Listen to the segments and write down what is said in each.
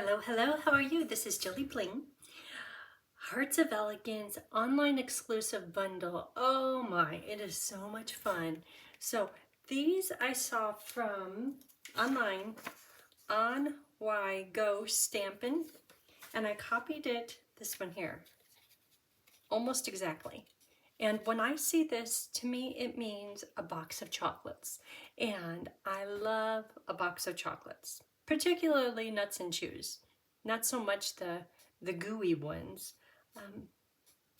Hello, hello, how are you? This is Jilly Bling. Hearts of Elegance online exclusive bundle. Oh my, it is so much fun. So these I saw from online, On Y Go Stampin, and I copied it, this one here, almost exactly. And when I see this, to me, it means a box of chocolates. And I love a box of chocolates, particularly nuts and chews. Not so much the gooey ones.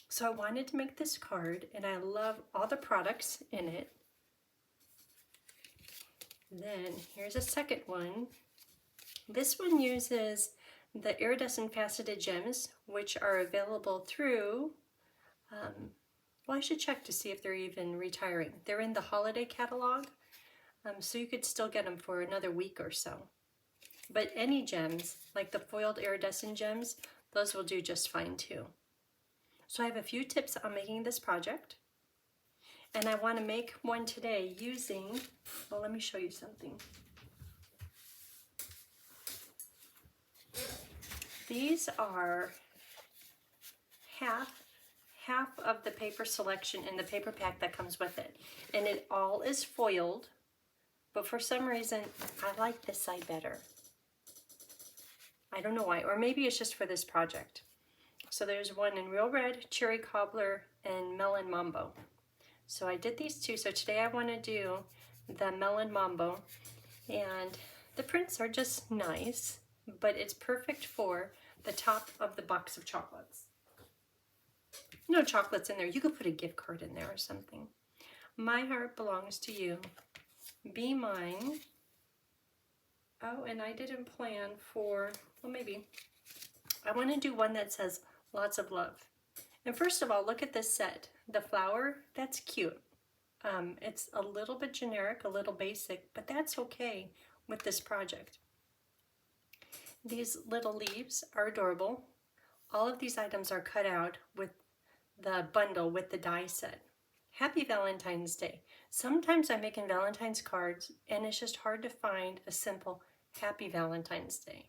So I wanted to make this card, and I love all the products in it. Then here's a second one. This one uses the iridescent faceted gems, which are available through well, I should check to see if they're even retiring. They're in the holiday catalog, so you could still get them for another week or so. But any gems, like the foiled iridescent gems, those will do just fine too. So I have a few tips on making this project. And I want to make one today using, well, let me show you something. These are half of the paper selection in the paper pack that comes with it. And it all is foiled, but for some reason, I like this side better. I don't know why, or maybe it's just for this project. So there's one in Real Red, Cherry Cobbler, and Melon Mambo. So I did these two, so today I want to do the Melon Mambo, and the prints are just nice, but it's perfect for the top of the box of chocolates. No chocolates in there. You could put a gift card in there or something. My heart belongs to you. Be mine. Oh, and I didn't plan for, well, maybe. I want to do one that says lots of love. And first of all, look at this set. The flower, that's cute. It's a little bit generic, a little basic, but that's okay with this project. These little leaves are adorable. All of these items are cut out with the bundle with the die set. Happy Valentine's Day. Sometimes I'm making Valentine's cards and it's just hard to find a simple Happy Valentine's Day.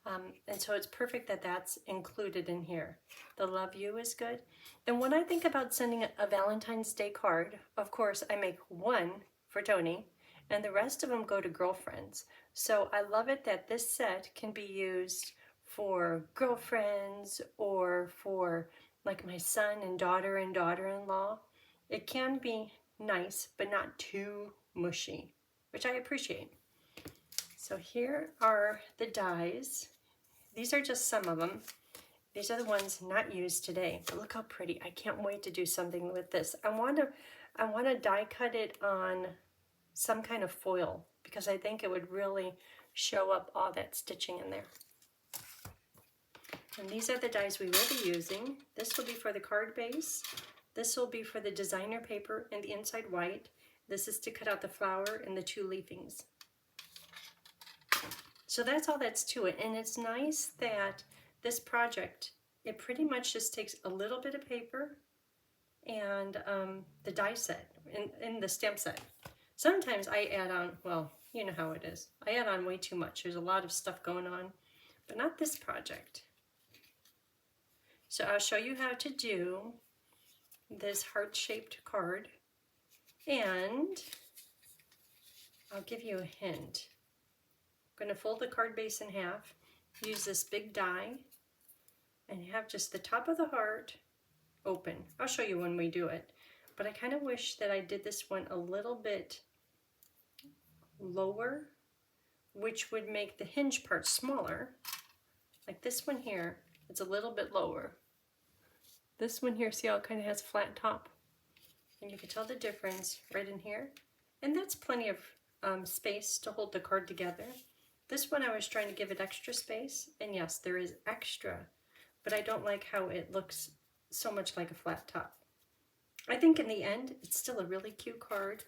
And so it's perfect that that's included in here. The love you is good. And when I think about sending a Valentine's Day card, of course I make one for Tony and the rest of them go to girlfriends. So I love it that this set can be used for girlfriends or for like my son and daughter-in-law. It can be nice, but not too mushy, which I appreciate. So here are the dies. These are just some of them. These are the ones not used today, but look how pretty. I can't wait to do something with this. I want to die cut it on some kind of foil because I think it would really show up all that stitching in there. And these are the dies we will be using. This will be for the card base. This will be for the designer paper and the inside white. This is to cut out the flower and the two leafings. So that's all that's to it. And it's nice that this project, it pretty much just takes a little bit of paper and the die set in the stamp set. Sometimes I add on, well, you know how it is. I add on way too much. There's a lot of stuff going on, but not this project. So I'll show you how to do this heart-shaped card, and I'll give you a hint. I'm going to fold the card base in half, use this big die, and have just the top of the heart open. I'll show you when we do it, but I kind of wish that I did this one a little bit lower, which would make the hinge part smaller. Like this one here, it's a little bit lower. This one here, see how it kind of has a flat top? And you can tell the difference right in here. And that's plenty of space to hold the card together. This one I was trying to give it extra space, and yes, there is extra, but I don't like how it looks so much like a flat top. I think in the end, it's still a really cute card,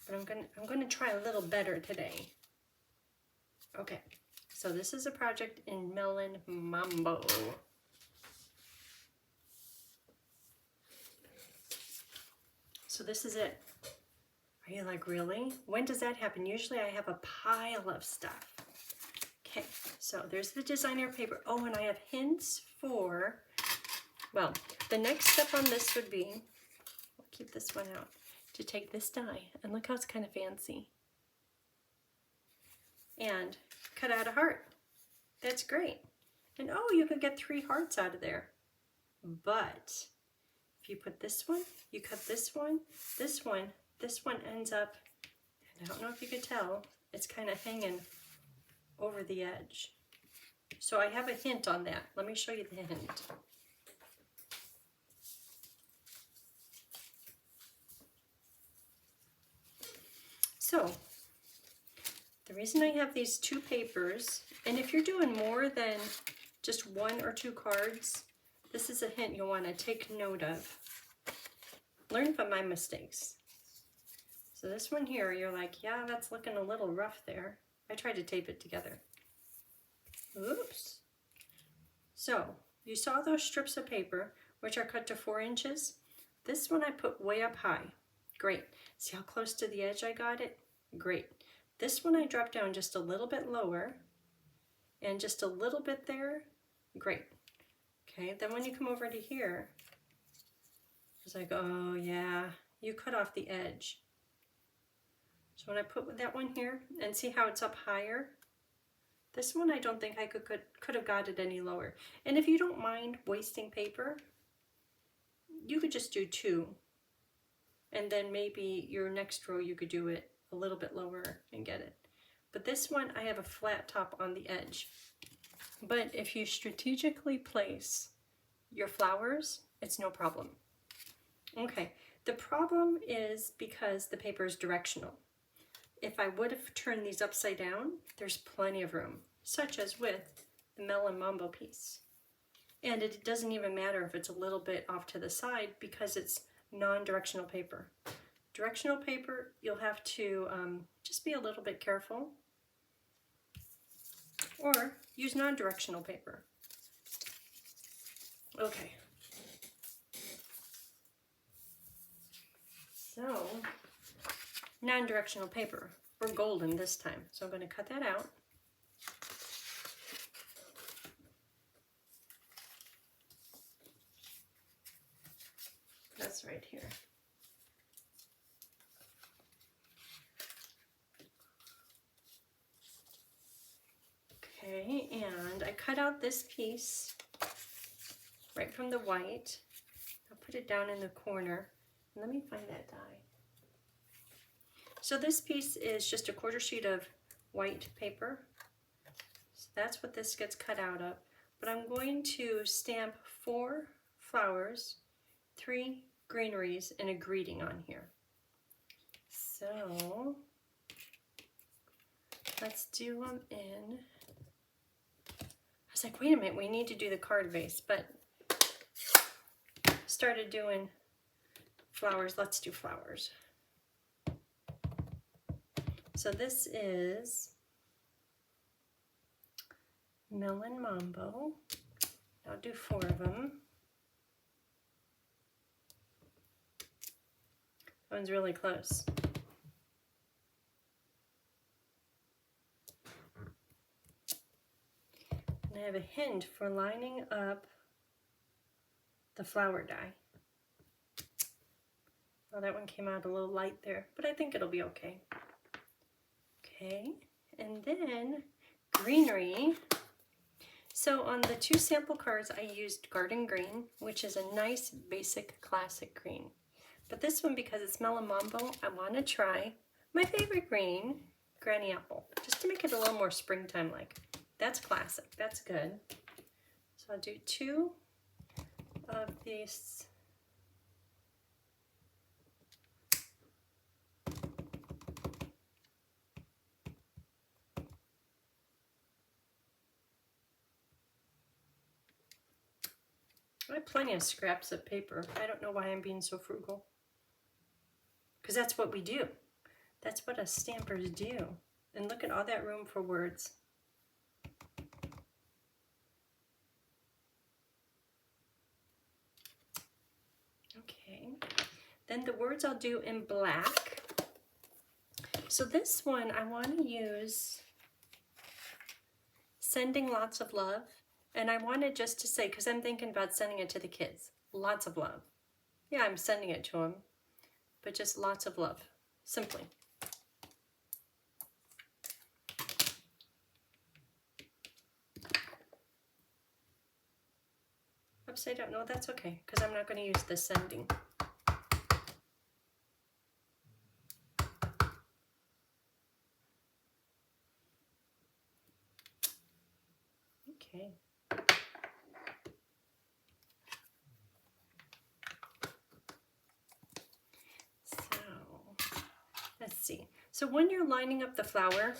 but I'm gonna try a little better today. Okay, so this is a project in Melon Mambo. So this is it. Are you like, really? When does that happen? Usually I have a pile of stuff. Okay, so there's the designer paper. Oh, and I have hints for, well, the next step on this would be, we'll keep this one out, to take this die, and look how it's kind of fancy, and cut out a heart. That's great. And oh, you could get 3 hearts out of there. But if you put this one, you cut this one ends up, I don't know if you could tell, it's kind of hanging over the edge. So I have a hint on that. Let me show you the hint. So the reason I have these 2 papers, and if you're doing more than just 1 or 2 cards, this is a hint you'll want to take note of. Learn from my mistakes. So this one here, you're like, yeah, that's looking a little rough there. I tried to tape it together. Oops. So you saw those strips of paper, which are cut to 4 inches. This one I put way up high. Great. See how close to the edge I got it? Great. This one I dropped down just a little bit lower, and just a little bit there. Great. Okay, then when you come over to here, it's like, oh yeah, you cut off the edge. So when I put that one here, and see how it's up higher? This one I don't think I could have got it any lower. And if you don't mind wasting paper, you could just do 2. And then maybe your next row you could do it a little bit lower and get it. But this one, I have a flat top on the edge. But if you strategically place your flowers, it's no problem. Okay, the problem is because the paper is directional. If I would have turned these upside down, there's plenty of room, such as with the Melon Mambo piece. And it doesn't even matter if it's a little bit off to the side because it's non-directional paper. Directional paper, you'll have to just be a little bit careful, or use non-directional paper. Okay. So, non-directional paper. We're golden this time, so I'm going to cut that out. That's right here. Okay, and I cut out this piece right from the white. I'll put it down in the corner. Let me find that die. So this piece is just a 1/4 sheet of white paper. So that's what this gets cut out of. But I'm going to stamp 4 flowers, 3 greeneries, and a greeting on here. So let's do them in. I was like, wait a minute, we need to do the card base, but started doing flowers. Let's do flowers. So this is Melon Mambo. I'll do 4 of them. That one's really close. And I have a hint for lining up the flower die. Well, that one came out a little light there, but I think it'll be okay. Okay, and then greenery. So on the 2 sample cards, I used Garden Green, which is a nice, basic, classic green. But this one, because it's Melon Mambo, I want to try my favorite green, Granny Apple, just to make it a little more springtime-like. That's classic. That's good. So I'll do 2 of these. I have plenty of scraps of paper. I don't know why I'm being so frugal. Because that's what we do. That's what us stampers do. And look at all that room for words. Okay. Then the words I'll do in black. So this one I want to use sending lots of love. And I wanted just to say, because I'm thinking about sending it to the kids, lots of love. Yeah, I'm sending it to them, but just lots of love, simply. Upside down, no, that's okay, because I'm not going to use the sending. Okay. So, let's see. So when you're lining up the flower,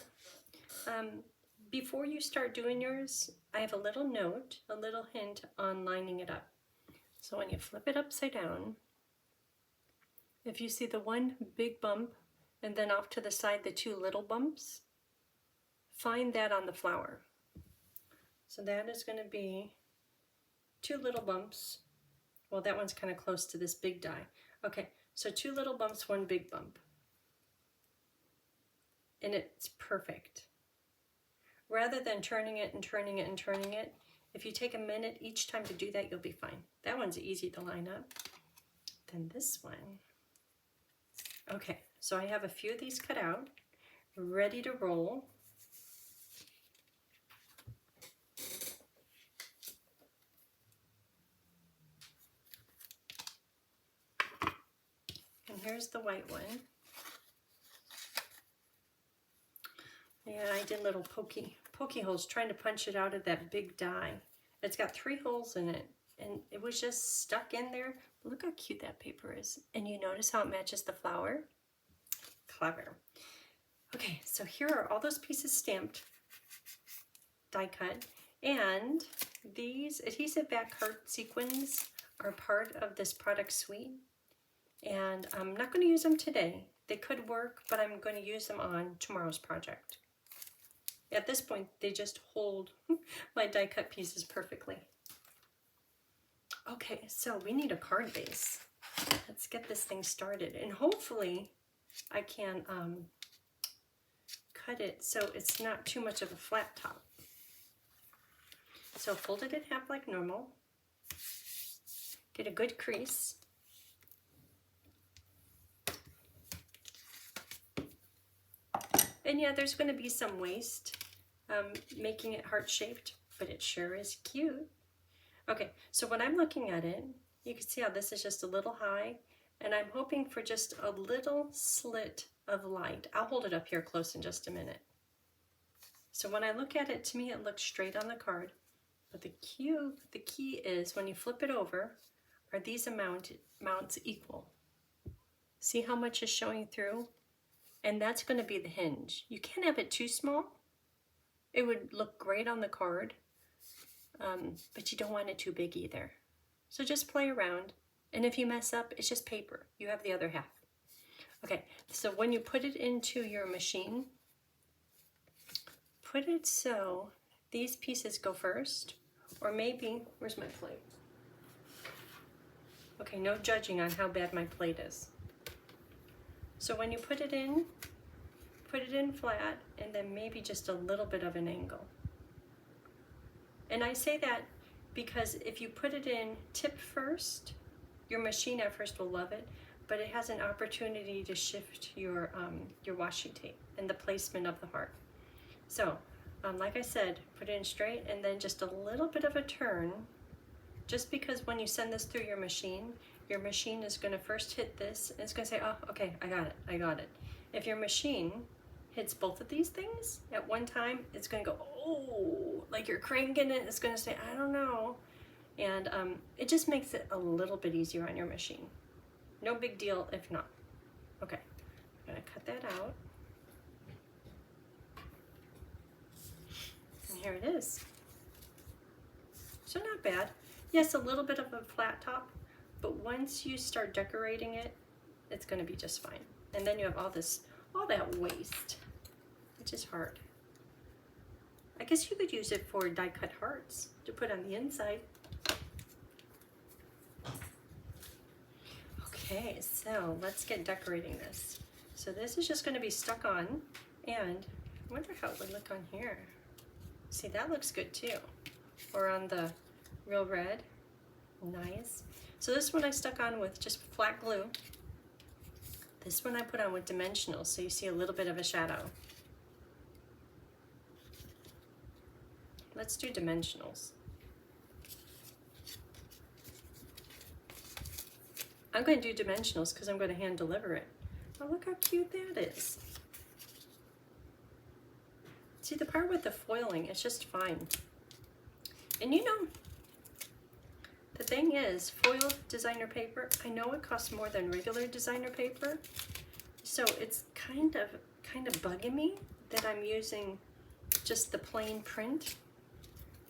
before you start doing yours, I have a little note, a little hint on lining it up. So when you flip it upside down, if you see the one big bump and then off to the side the two little bumps, find that on the flower. So that is going to be two little bumps. Well, that one's kind of close to this big die. Okay, so two little bumps, one big bump. And it's perfect. Rather than turning it and turning it and turning it, if you take a minute each time to do that, you'll be fine. That one's easy to line up. Then this one. Okay, so I have a few of these cut out, ready to roll. And here's the white one. Yeah, I did little pokey holes trying to punch it out of that big die. It's got 3 holes in it, and it was just stuck in there. Look how cute that paper is. And you notice how it matches the flower? Clever. Okay, so here are all those pieces stamped, die cut, and these adhesive back heart sequins are part of this product suite. And I'm not going to use them today. They could work, but I'm going to use them on tomorrow's project. At this point, they just hold my die cut pieces perfectly. Okay, so we need a card base. Let's get this thing started. And hopefully I can cut it so it's not too much of a flat top. So fold it in half like normal. Get a good crease. And yeah, there's going to be some waste making it heart-shaped, but it sure is cute. Okay, so when I'm looking at it, you can see how this is just a little high, and I'm hoping for just a little slit of light. I'll hold it up here close in just a minute. So when I look at it, to me it looks straight on the card, but the key is when you flip it over, are these amounts equal? See how much is showing through? And that's going to be the hinge. You can't have it too small. It would look great on the card, but you don't want it too big either. So just play around, and if you mess up, it's just paper. You have the other half. Okay, so when you put it into your machine, put it so these pieces go first, or maybe, where's my plate? Okay, no judging on how bad my plate is. So when you put it in flat, and then maybe just a little bit of an angle. And I say that because if you put it in tip first, your machine at first will love it, but it has an opportunity to shift your washi tape and the placement of the heart. So, like I said, put it in straight and then just a little bit of a turn, just because when you send this through your machine is going to first hit this, and it's going to say, oh, okay, I got it. If your machine hits both of these things at one time, it's going to go, oh, like you're cranking it, it's going to say, I don't know. And it just makes it a little bit easier on your machine. No big deal if not. Okay, I'm going to cut that out. And here it is. So not bad. Yes, a little bit of a flat top, but once you start decorating it, it's going to be just fine. And then you have all that waste, which is hard. I guess you could use it for die cut hearts to put on the inside. Okay, so let's get decorating this. So this is just going to be stuck on, and I wonder how it would look on here. See, that looks good too. Or on the real red. Nice. So this one I stuck on with just flat glue. This one I put on with dimensionals, so you see a little bit of a shadow. Let's do dimensionals. I'm going to do dimensionals because I'm going to hand deliver it. Oh, look how cute that is. See, the part with the foiling, it's just fine. And you know, the thing is, foil designer paper, I know it costs more than regular designer paper, so it's kind of bugging me that I'm using just the plain print.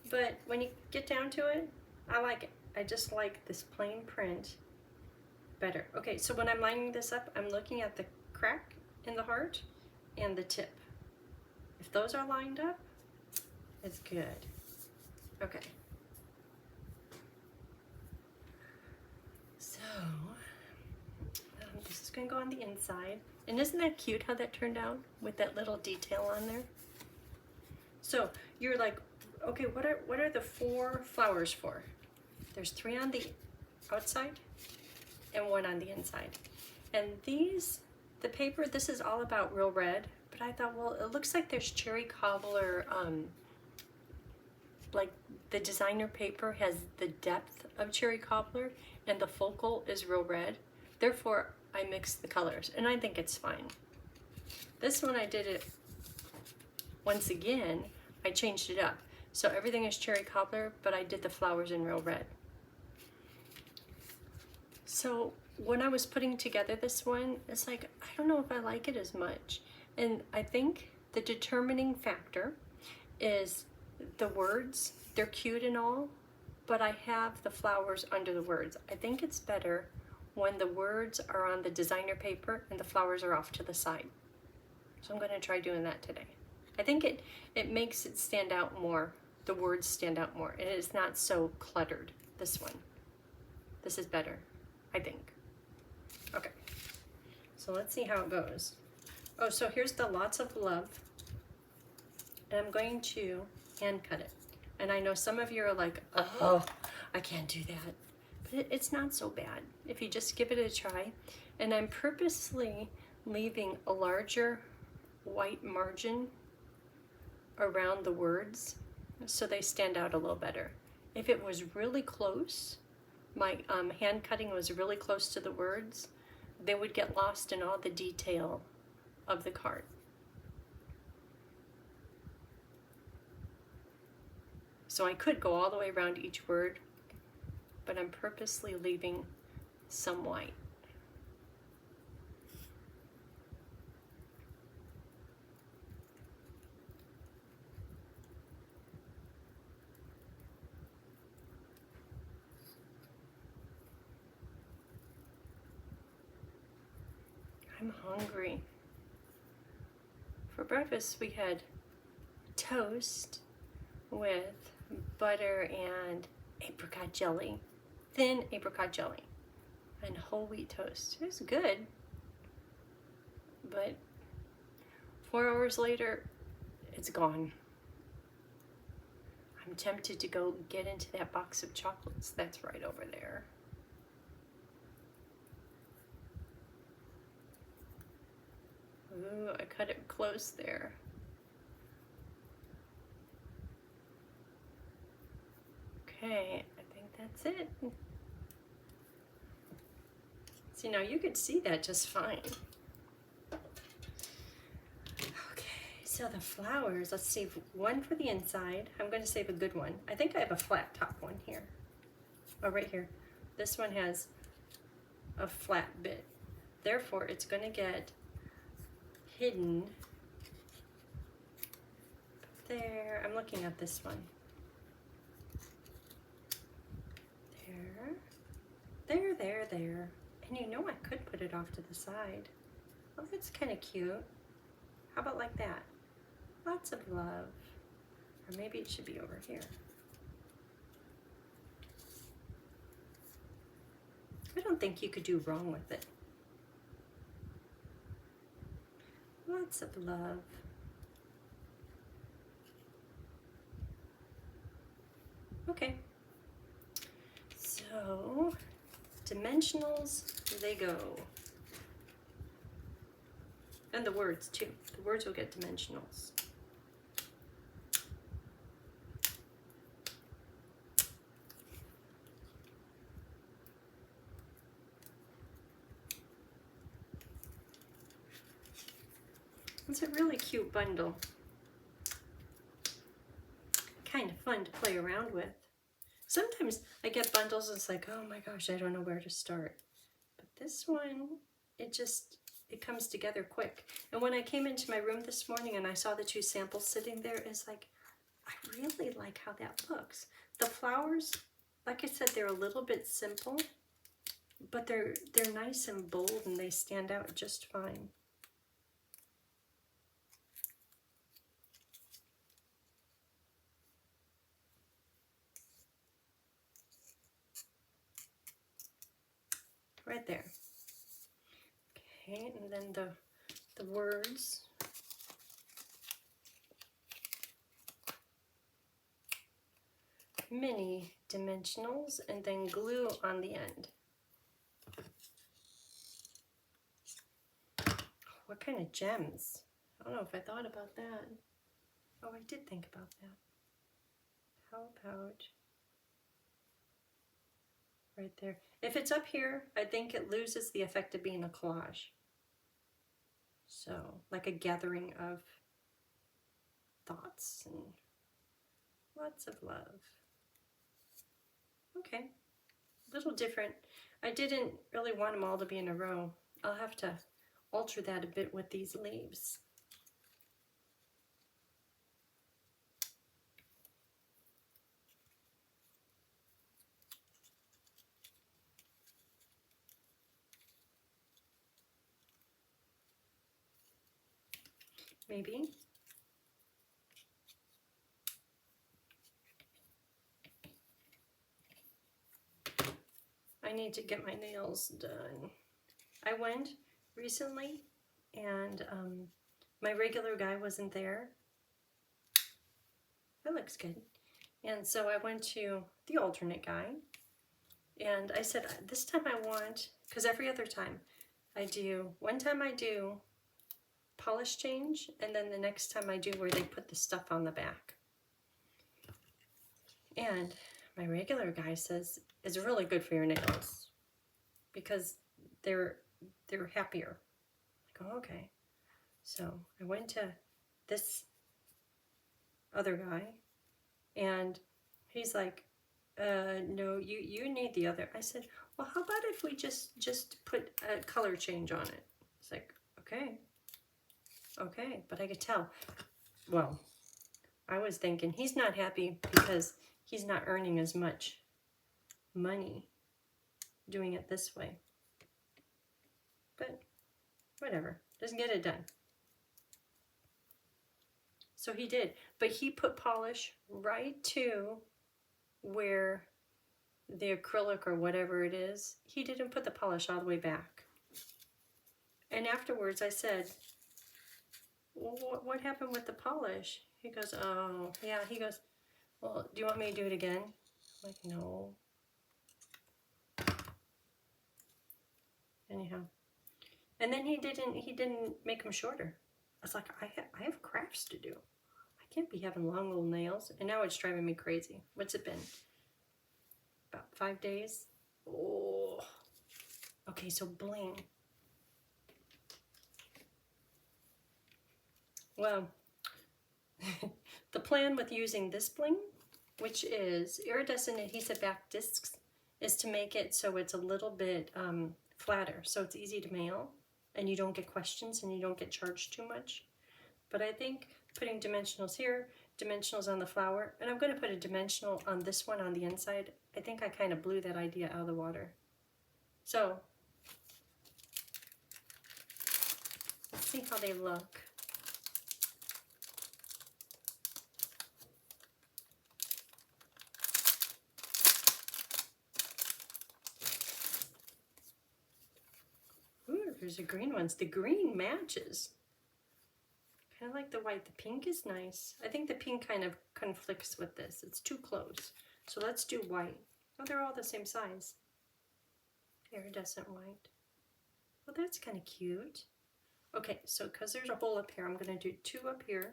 But when you get down to it, I like it. I just like this plain print better. Okay, so when I'm lining this up, I'm looking at the crack in the heart and the tip. If those are lined up, it's good. Okay. So, this is going to go on the inside. And isn't that cute how that turned out with that little detail on there? So, you're like, okay, what are the 4 flowers for? There's 3 on the outside and 1 on the inside. And these, the paper, this is all about real red, but I thought, well, it looks like there's cherry cobbler, like the designer paper has the depth of cherry cobbler and the focal is real red. Therefore, I mixed the colors and I think it's fine. This one I did it, once again, I changed it up. So everything is cherry cobbler, but I did the flowers in real red. So when I was putting together this one, it's like, I don't know if I like it as much. And I think the determining factor is the words. They're cute and all, but I have the flowers under the words. I think it's better when the words are on the designer paper and the flowers are off to the side. So I'm going to try doing that today. I think it makes it stand out more. The words stand out more, and it's not so cluttered. This one. This is better, I think. Okay, so let's see how it goes. Oh, so here's the lots of love, and I'm going to hand cut it. And I know some of you are like, oh, I can't do that. But it's not so bad if you just give it a try. And I'm purposely leaving a larger white margin around the words so they stand out a little better. If it was really close, my hand cutting was really close to the words, they would get lost in all the detail of the card. So I could go all the way around each word, but I'm purposely leaving some white. I'm hungry. For breakfast we had toast with butter and apricot jelly, thin apricot jelly, and whole wheat toast. It was good, but 4 hours later, it's gone. I'm tempted to go get into that box of chocolates that's right over there. Ooh, I cut it close there. Okay, I think that's it. See, now you could see that just fine. Okay, so the flowers, let's save one for the inside. I'm going to save a good one. I think I have a flat top one here. Oh, right here. This one has a flat bit. Therefore, it's going to get hidden there. I'm looking at this one. There. And you know I could put it off to the side. Oh, that's kind of cute. How about like that? Lots of love. Or maybe it should be over here. I don't think you could do wrong with it. Lots of love. Okay, so dimensionals, they go. And the words too. The words will get dimensionals. It's a really cute bundle. Kind of fun to play around with. Sometimes I get bundles and it's like, oh my gosh, I don't know where to start. But this one, it comes together quick. And when I came into my room this morning and I saw the two samples sitting there, it's like, I really like how that looks. The flowers, like I said, they're a little bit simple, but they're nice and bold and they stand out just fine. Right there. Okay, and then the words. Mini dimensionals and then glue on the end. What kind of gems? I don't know if I thought about that. Oh, I did think about that. How about right there? If it's up here, I think it loses the effect of being a collage. So, like a gathering of thoughts and lots of love. Okay, a little different. I didn't really want them all to be in a row. I'll have to alter that a bit with these leaves. Maybe. I need to get my nails done. I went recently and my regular guy wasn't there. That looks good. And so I went to the alternate guy and I said, this time I want, because every other time I do, one time I do polish change and then the next time I do where they put the stuff on the back. And my regular guy says it's really good for your nails because they're happier. I go, okay. So I went to this other guy and he's like, no, you need the other. I said, well, how about if we just put a color change on it? It's like, okay, but I could tell. Well, I was thinking he's not happy because he's not earning as much money doing it this way. But whatever, doesn't get it done. So he did, but he put polish right to where the acrylic or whatever it is, he didn't put the polish all the way back. And afterwards I said, well, what happened with the polish? He goes, oh, yeah. He goes, well, do you want me to do it again? I'm like, no. Anyhow. And then he didn't make them shorter. I was like, I have crafts to do. I can't be having long little nails. And now it's driving me crazy. What's it been? About 5 days? Oh. Okay, so bling. Well, the plan with using this bling, which is iridescent adhesive back discs, is to make it so it's a little bit flatter, so it's easy to mail, and you don't get questions and you don't get charged too much. But I think putting dimensionals here, dimensionals on the flower, and I'm going to put a dimensional on this one on the inside. I think I kind of blew that idea out of the water. So, let's see how they look. Ooh, there's the green ones. The green matches. Kind of like the white. The pink is nice. I think the pink kind of conflicts with this. It's too close. So let's do white. Oh, they're all the same size. Iridescent white. Well, that's kind of cute. Okay, so because there's a hole up here, I'm going to do 2 up here.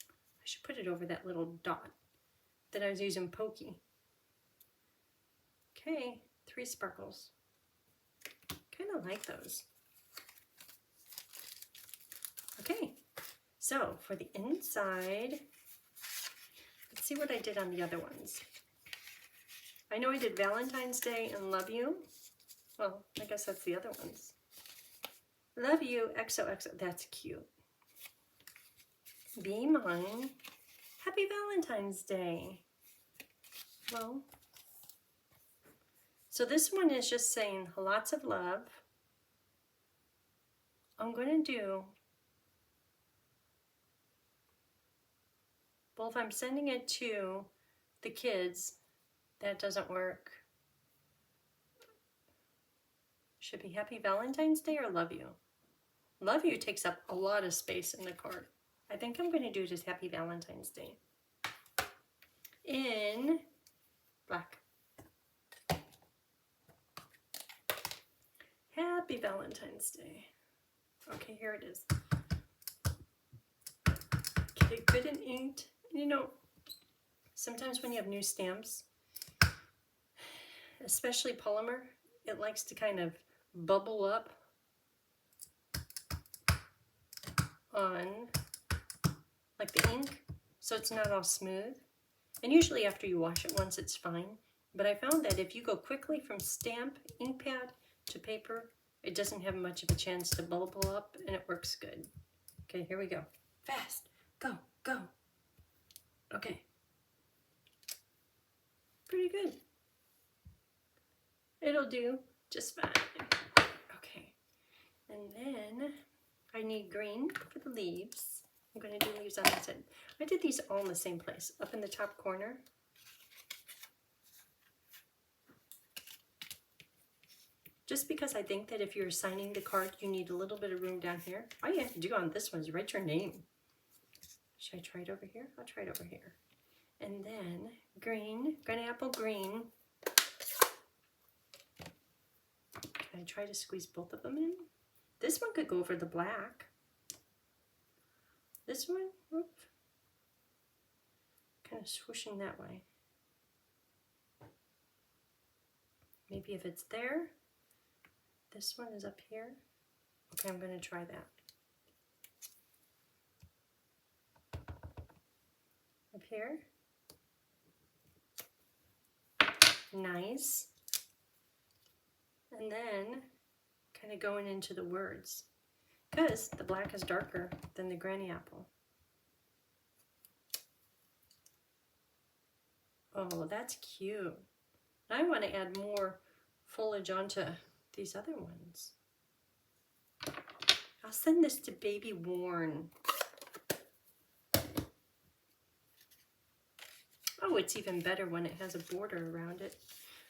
I should put it over that little dot that I was using pokey. Okay, 3 sparkles. Kind of like those. Okay, so for the inside, let's see what I did on the other ones. I know I did Valentine's Day and Love You. Well, I guess that's the other ones. Love You, XOXO, that's cute. Be Mine, Happy Valentine's Day. Well, so this one is just saying lots of love. I'm going to do, well, if I'm sending it to the kids, that doesn't work. Should be Happy Valentine's Day or Love You. Love You takes up a lot of space in the card. I think I'm going to do just Happy Valentine's Day in black. Happy Valentine's Day. Okay, here it is. Okay, good and inked. You know, sometimes when you have new stamps, especially polymer, it likes to kind of bubble up on like the ink, so it's not all smooth. And usually after you wash it once, it's fine. But I found that if you go quickly from stamp, ink pad to paper, it doesn't have much of a chance to bubble up, and it works good. Okay, here we go. Fast, go, go. Okay. Pretty good. It'll do just fine. Okay, and then I need green for the leaves. I'm going to do leaves on this end. I did these all in the same place, up in the top corner. Just because I think that if you're signing the card, you need a little bit of room down here. All you have to do on this one is write your name. Should I try it over here? I'll try it over here. And then green, apple green. Can I try to squeeze both of them in? This one could go over the black. This one, whoop, kind of swooshing that way. Maybe if it's there. This one is up here. Okay, I'm going to try that. Up here. Nice. And then kind of going into the words, because the black is darker than the granny apple. Oh, that's cute. I want to add more foliage onto these other ones. I'll send this to Baby Warren. Oh, it's even better when it has a border around it.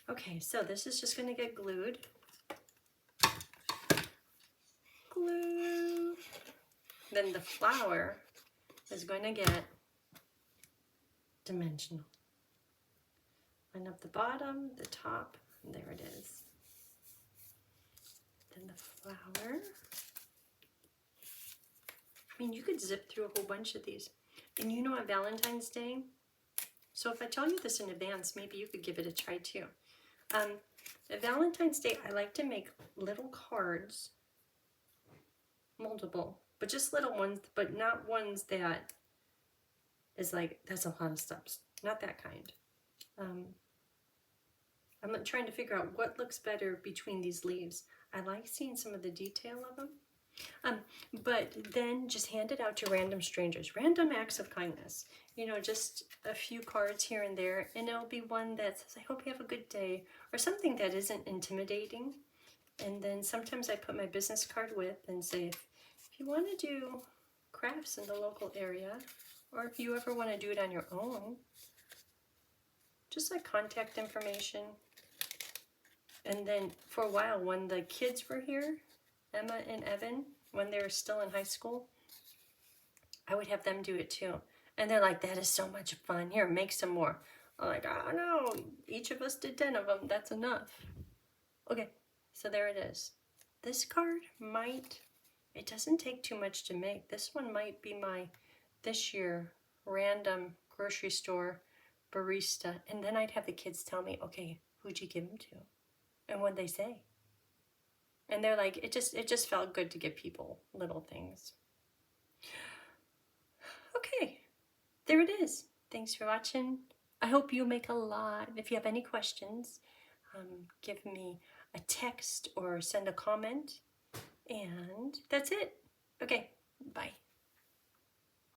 Okay, so this is just going to get glued. Glue. Then the flower is going to get dimensional. Line up the bottom, the top, and there it is. Then the flower. I mean, you could zip through a whole bunch of these. And you know, on Valentine's Day, so if I tell you this in advance, maybe you could give it a try too. At Valentine's Day, I like to make little cards, multiple, but just little ones, but not ones that is like, that's a lot of steps. Not that kind. I'm trying to figure out what looks better between these leaves. I like seeing some of the detail of them. But then just hand it out to random strangers. Random acts of kindness. You know, just a few cards here and there. And it'll be one that says, I hope you have a good day. Or something that isn't intimidating. And then sometimes I put my business card with and say, if you want to do crafts in the local area, or if you ever want to do it on your own, just like contact information. And then for a while, when the kids were here, Emma and Evan, when they were still in high school, I would have them do it too. And they're like, that is so much fun. Here, make some more. I'm like, I don't know, each of us did 10 of them, that's enough. Okay, so there it is. This card might, it doesn't take too much to make. This one might be my this year random grocery store barista. And then I'd have the kids tell me, okay, who'd you give them to? And what'd they say? And they're like, it just felt good to give people little things. Okay, there it is. Thanks for watching. I hope you make a lot. If you have any questions, give me a text or send a comment. And that's it. Okay, bye.